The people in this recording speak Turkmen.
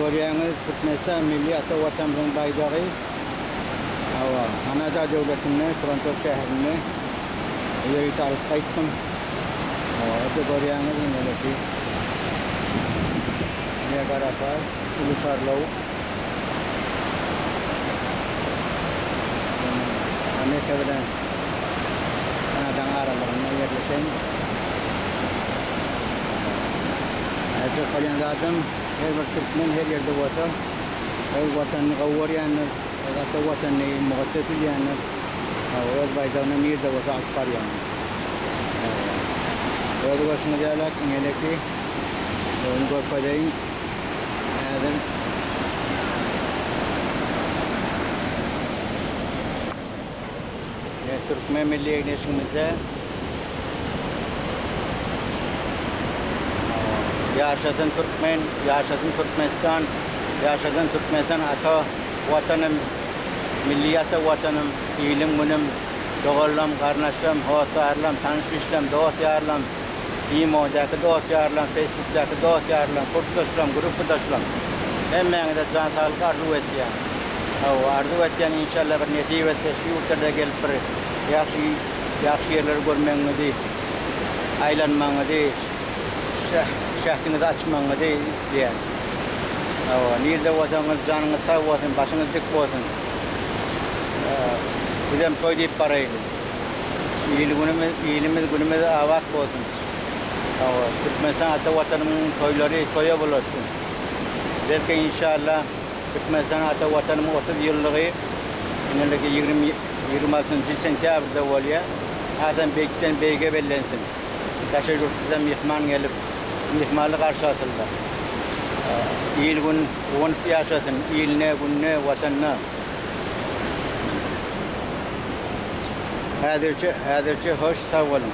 görýäňiz Türkmenistan milli ata watanymyzyň baýragy Kanada döwletine, Toronto şäherine ýerite alyp gaýtdym. Ata görýäňiz näki Niagara Falls, Ulusarlaw. Amerika bilen Kanadaň aralygynda ýerleşen. Hazır kalan zaten her bir Türkmen her yerde bolsa, her vatanını gowurýanlar, ata vatanını muhatap edýänler, öz baýdagına nerede bolsa alyp barýanlar. Öz başyna gelek, ineleki, onu görpedeýin. Hazır Türkmen Milli Eýleşigimizde yaşasın Türkmen, yaşasın Türkmenistan, yaşasın Türkmenistan ata vatanım, milliyata vatanım, ilim günüm, doğallam, karnaşlam, hoşarlam, tanışmışlam, dost yarlam, İmo'daki dost yarlam, Facebook'daki dost yarlam, kursdaşlam, grupdaşlam. Hemmeňe de can sağlyk arzu etýän. Arzu etýän inşallah bir nesip etse şu ýurtda gelip bir ýaxşy ýerler görmeňizi, aýlanmaňyzy, şahsyňyzy açmaňyzy isleýän. Nerede bolsaňyz janyňyz sag bolsun, başyňyz dik bolsun. Bizem toý diýip baraýly. Ýylimiz günimiz awat bolsun. Türkmenistan ata watanymyň toýlary toýa bolaşsyn. Belki inşallah Türkmenistan ata watanymyň 30 ýyllygy ineleki 26 sentýabrda bolýar. Adam bekden beyge bellensin. Taşa yurtdan mehman gelip mehmanlyk garşy alýarlar. İl gün on ýaşasyn, iline, günne, watanyna. Häzirçe hoş sag bolun.